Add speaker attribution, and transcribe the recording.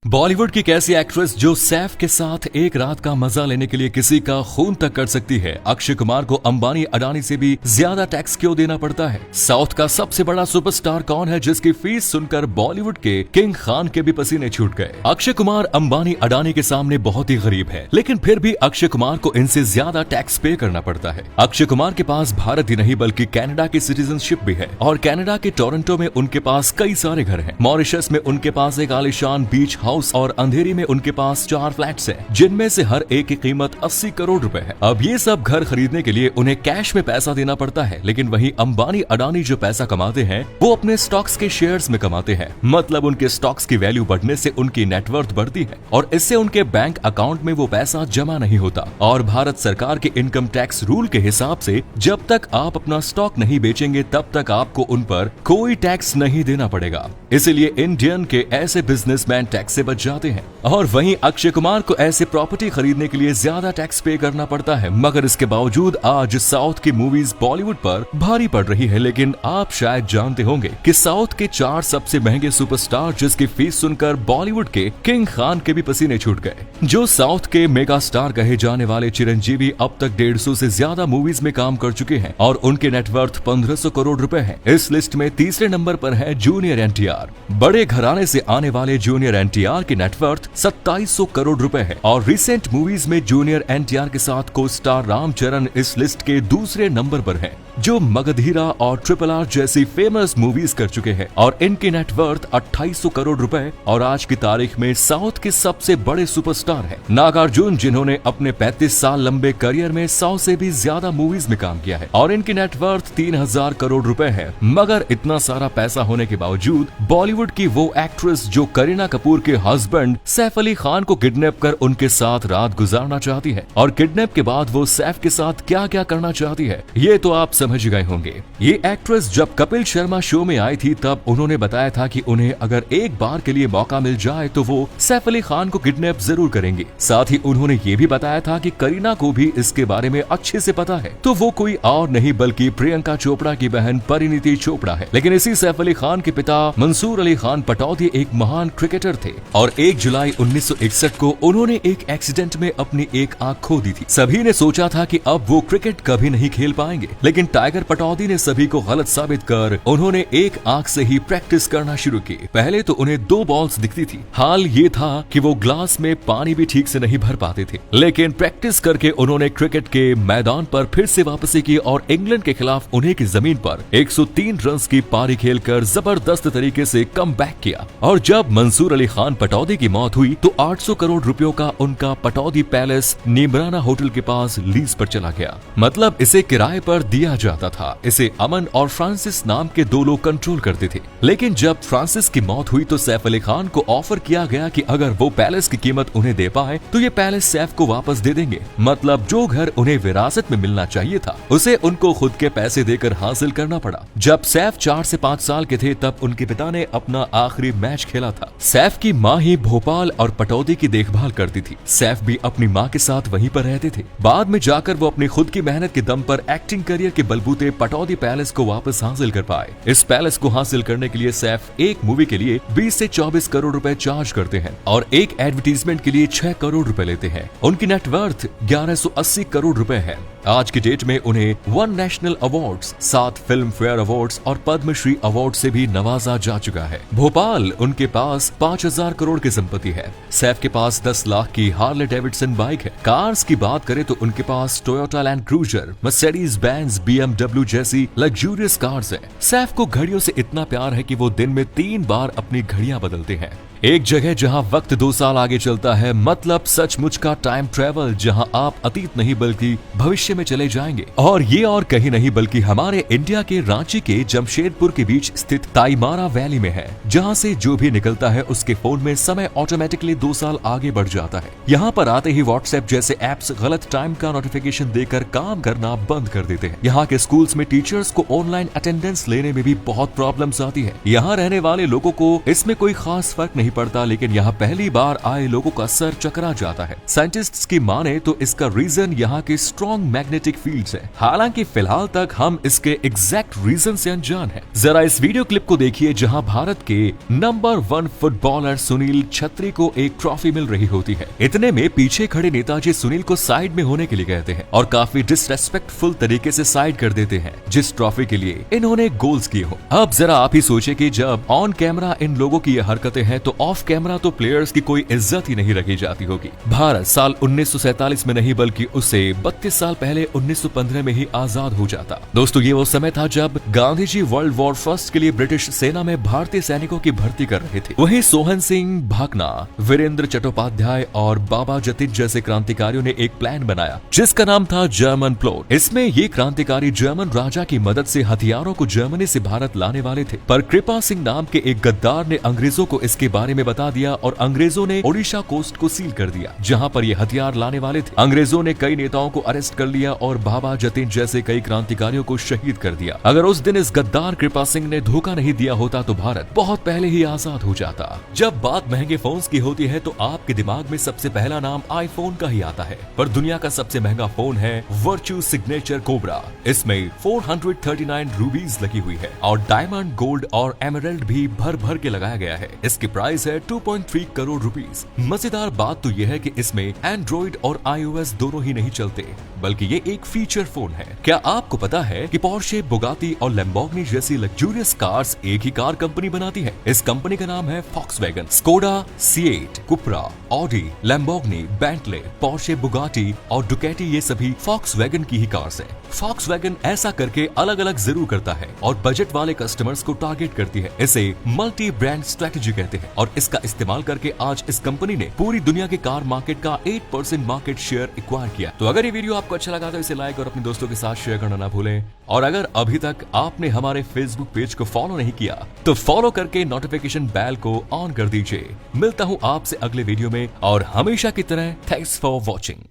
Speaker 1: बॉलीवुड की कैसी एक्ट्रेस जो सैफ के साथ एक रात का मजा लेने के लिए किसी का खून तक कर सकती है। अक्षय कुमार को अंबानी अडानी से भी ज्यादा टैक्स क्यों देना पड़ता है। साउथ का सबसे बड़ा सुपरस्टार कौन है जिसकी फीस सुनकर बॉलीवुड के किंग खान के भी पसीने छूट गए। अक्षय कुमार अंबानी अडानी के सामने बहुत ही गरीब है, लेकिन फिर भी अक्षय कुमार को इनसे ज्यादा टैक्स पे करना पड़ता है। अक्षय कुमार के पास भारत ही नहीं बल्कि कनाडा की सिटीजनशिप भी है और कनाडा के टोरंटो में उनके पास कई सारे घर हैं। मॉरिशस में उनके पास एक आलीशान बीच हाउस और अंधेरी में उनके पास 4 फ्लैट्स हैं, जिनमें से हर एक की कीमत 80 करोड़ रुपए है। अब ये सब घर खरीदने के लिए उन्हें कैश में पैसा देना पड़ता है, लेकिन वहीं अंबानी अडानी जो पैसा कमाते हैं वो अपने स्टॉक्स के शेयर्स में कमाते हैं। मतलब उनके स्टॉक्स की वैल्यू बढ़ने से उनकी नेटवर्थ बढ़ती है और इससे उनके बैंक अकाउंट में वो पैसा जमा नहीं होता। और भारत सरकार के इनकम टैक्स रूल के हिसाब से जब तक आप अपना स्टॉक नहीं बेचेंगे तब तक आपको उन पर कोई टैक्स नहीं देना पड़ेगा। इसीलिए इंडियन के ऐसे बिजनेसमैन टैक्स से बच जाते हैं। और वहीं अक्षय कुमार को ऐसे प्रॉपर्टी खरीदने के लिए ज्यादा टैक्स पे करना पड़ता है। मगर इसके बावजूद आज साउथ की मूवीज बॉलीवुड पर भारी पड़ रही है। लेकिन आप शायद जानते होंगे कि साउथ के 4 सबसे महंगे सुपरस्टार जिसकी फीस सुनकर बॉलीवुड के किंग खान के भी पसीने छूट गए। जो साउथ के मेगा स्टार कहे जाने वाले चिरंजीवी अब तक 150 से ज्यादा मूवीज में काम कर चुके हैं और उनके नेटवर्थ 1500 करोड़ रुपए है। इस लिस्ट में तीसरे नंबर पर है जूनियर एनटीआर। बड़े घराने से आने वाले जूनियर एनटीआर की नेटवर्थ 2700 करोड़ रुपए है और रिसेंट मूवीज में जूनियर एनटीआर के साथ को स्टार रामचरण इस लिस्ट के दूसरे नंबर पर है, जो मगधीरा और RRR जैसी फेमस मूवीज कर चुके हैं और इनकी नेटवर्थ 2800 करोड़ रुपए और आज की तारीख में साउथ के सबसे बड़े सुपरस्टार हैं नागार्जुन, जिन्होंने अपने 35 साल लंबे करियर में 100 से भी ज्यादा मूवीज में काम किया है और इनकी नेटवर्थ 3000 करोड़ रुपए है। मगर इतना सारा पैसा होने के बावजूद बॉलीवुड की वो एक्ट्रेस जो करीना कपूर के हस्बैंड सैफ अली खान को किडनैप कर उनके साथ रात गुजारना चाहती है और किडनैप के बाद वो सैफ के साथ क्या क्या करना चाहती है ये तो आप समझ गए होंगे। ये एक्ट्रेस जब कपिल शर्मा शो में आई थी तब उन्होंने बताया था कि उन्हें अगर एक बार के लिए मौका मिल जाए तो वो सैफ अली खान को किडनैप जरूर करेंगे। साथ ही उन्होंने ये भी बताया था कि करीना को भी इसके बारे में अच्छे से पता है, तो वो कोई और नहीं बल्कि प्रियंका चोपड़ा की बहन परिणीति चोपड़ा है। लेकिन इसी सैफ अली खान के पिता मंसूर अली खान पटौदी एक महान क्रिकेटर थे और 1 जुलाई 1961 को उन्होंने एक एक्सीडेंट में अपनी एक आंख खो दी थी। सभी ने सोचा था कि अब वो क्रिकेट कभी नहीं खेल पाएंगे, लेकिन टाइगर पटौदी ने सभी को गलत साबित कर उन्होंने एक आंख से ही प्रैक्टिस करना शुरू की। पहले तो उन्हें 2 बॉल्स दिखती थी। हाल ये था कि वो ग्लास में पानी भी ठीक से नहीं भर पाते थे, लेकिन प्रैक्टिस करके उन्होंने क्रिकेट के मैदान पर फिर से वापसी की और इंग्लैंड के खिलाफ उन्हें की जमीन पर 103 रन की पारी खेलकर जबरदस्त तरीके से कम बैक किया। और जब मंसूर अली खान पटौदी की मौत हुई तो 800 करोड़ रुपयों का उनका पटौदी पैलेस नीमराना होटल के पास लीज पर चला गया। मतलब इसे किराए पर दिया जाता था। इसे अमन और फ्रांसिस नाम के 2 लोग कंट्रोल करते थे। लेकिन जब फ्रांसिस की मौत हुई तो सैफ अली खान को ऑफर किया गया कि अगर वो पैलेस की कीमत उन्हें दे पाए तो ये पैलेस सैफ को वापस दे देंगे। मतलब जो घर उन्हें विरासत में मिलना चाहिए था उसे उनको खुद के पैसे देकर हासिल करना पड़ा। जब सैफ 4 से 5 साल के थे तब उनके पिता ने अपना आखिरी मैच खेला था। सैफ की माँ ही भोपाल और पटौदी की देखभाल करती थी। सैफ भी अपनी माँ के साथ वहीं पर रहते थे। बाद में जाकर वो अपनी खुद की मेहनत के दम पर एक्टिंग करियर के बलबूते पटौदी पैलेस को वापस हासिल कर पाए। इस पैलेस को हासिल करने के लिए सैफ एक मूवी के लिए 20 से 24 करोड़ रुपए चार्ज करते हैं और एक एडवर्टीजमेंट के लिए 6 करोड़ रुपए लेते हैं। उनकी नेटवर्थ 1180 करोड़ रुपए है। आज की डेट में उन्हें 1 national awards, 7 film fair awards और पद्मश्री अवार्ड से भी नवाजा जा चुका है। भोपाल उनके पास 5000 करोड़ की संपत्ति है। सैफ के पास 10 लाख की हार्ले डेविडसन बाइक है। कार्स की बात करें तो उनके पास Toyota Land Cruiser, Mercedes Benz, BMW जैसी लग्जूरियस कार्स है। सैफ को घड़ियों से इतना प्यार है कि वो दिन में 3 बार अपनी घड़ियां बदलते हैं। एक जगह जहां वक्त 2 साल आगे चलता है, मतलब सचमुच का टाइम ट्रेवल, जहां आप अतीत नहीं बल्कि भविष्य में चले जाएंगे। और ये और कहीं नहीं बल्कि हमारे इंडिया के रांची के जमशेदपुर के बीच स्थित ताईमारा वैली में है, जहां से जो भी निकलता है उसके फोन में समय ऑटोमेटिकली 2 साल आगे बढ़ जाता है। यहाँ पर आते ही व्हाट्सएप जैसे एप्स गलत टाइम का नोटिफिकेशन देकर काम करना बंद कर देते हैं। यहाँ के स्कूल्स में टीचर्स को ऑनलाइन अटेंडेंस लेने में भी बहुत प्रॉब्लम्स आती है। यहाँ रहने वाले लोगों को इसमें कोई खास फर्क नहीं नहीं पड़ता, लेकिन यहाँ पहली बार आए लोगों का सर चकरा जाता है। साइंटिस्ट्स की माने तो इसका रीजन यहाँ के स्ट्रॉन्ग मैग्नेटिक फील्ड्स है। हालांकि फिलहाल तक हम इसके एग्जैक्ट रीजन से अनजान है। जरा इस वीडियो क्लिप को देखिए जहाँ भारत के नंबर 1 फुटबॉलर सुनील छेत्री को एक ट्रॉफी मिल रही होती है। इतने में पीछे खड़े नेताजी सुनील को साइड में होने के लिए कहते हैं और काफी डिसरेस्पेक्टफुल तरीके से साइड कर देते हैं, जिस ट्रॉफी के लिए इन्होंने गोल्स किए हो। अब जरा आप ही सोचे कि जब ऑन कैमरा इन लोगों की ये हरकतें हैं तो ऑफ कैमरा तो प्लेयर्स की कोई इज्जत ही नहीं रखी जाती होगी। भारत साल 1947 में नहीं बल्कि उससे 32 साल पहले 1915 में ही आजाद हो जाता। दोस्तों, ये वो समय था जब Gandhi ji world war first के लिए ब्रिटिश सेना में भारतीय सैनिकों की भर्ती कर रहे थे। वहीं सोहन सिंह भाकना, वीरेंद्र चट्टोपाध्याय और बाबा जतिन जैसे क्रांतिकारियों ने एक प्लान बनाया जिसका नाम था जर्मन प्लॉट। इसमें ये क्रांतिकारी जर्मन राजा की मदद से हथियारों को जर्मनी से भारत लाने वाले थे, पर कृपा सिंह नाम के एक गद्दार ने अंग्रेजों को इसके बारे में बता दिया और अंग्रेजों ने ओडिशा कोस्ट को सील कर दिया जहां पर ये हथियार लाने वाले थे। अंग्रेजों ने कई नेताओं को अरेस्ट कर लिया और बाबा जतिन जैसे कई क्रांतिकारियों को शहीद कर दिया। अगर उस दिन इस गद्दार कृपा सिंह ने धोखा नहीं दिया होता तो भारत बहुत पहले ही आजाद हो जाता। जब बात महंगे फोन्स की होती है तो आपके दिमाग में सबसे पहला नाम आईफोन का ही आता है, पर दुनिया का सबसे महंगा फोन है वर्च्यू सिग्नेचर कोबरा। इसमें 439 रूबीज लगी हुई है और डायमंड, गोल्ड और एमरल्ड भी भर भर के लगाया गया है। इसकी प्राइस है 2.3 करोड़ रुपीस। मजेदार बात तो यह है कि इसमें एंड्रॉइड और iOS दोनों ही नहीं चलते, बल्कि ये एक फीचर फोन है। क्या आपको पता है कि पोर्शे, बुगाटी और लैम्बोर्गिनी जैसी लग्जूरियस कार्स एक ही कार कंपनी बनाती है? इस कंपनी का नाम है Volkswagen. Skoda, Seat, Cupra, Audi, Lamborghini, Bentley, Porsche, Bugatti और डुकेटी ये सभी फॉक्सवैगन की ही कार्स हैं। फॉक्सवैगन ऐसा करके अलग अलग जरूर करता है और बजट वाले कस्टमर्स को टारगेट करती है। इसे मल्टी ब्रांड स्ट्रेटेजी कहते हैं और इसका इस्तेमाल करके आज इस कंपनी ने पूरी दुनिया के कार मार्केट का 8% मार्केट शेयर एक्वायर किया। तो अगर ये वीडियो आपको अच्छा लगा तो इसे लाइक और अपने दोस्तों के साथ शेयर करना ना भूलें। और अगर अभी तक आपने हमारे फेसबुक पेज को फॉलो नहीं किया तो फॉलो करके नोटिफिकेशन बेल को ऑन कर दीजिए। मिलता हूँ आपसे अगले वीडियो में और हमेशा की तरह थैंक्स फॉर वॉचिंग।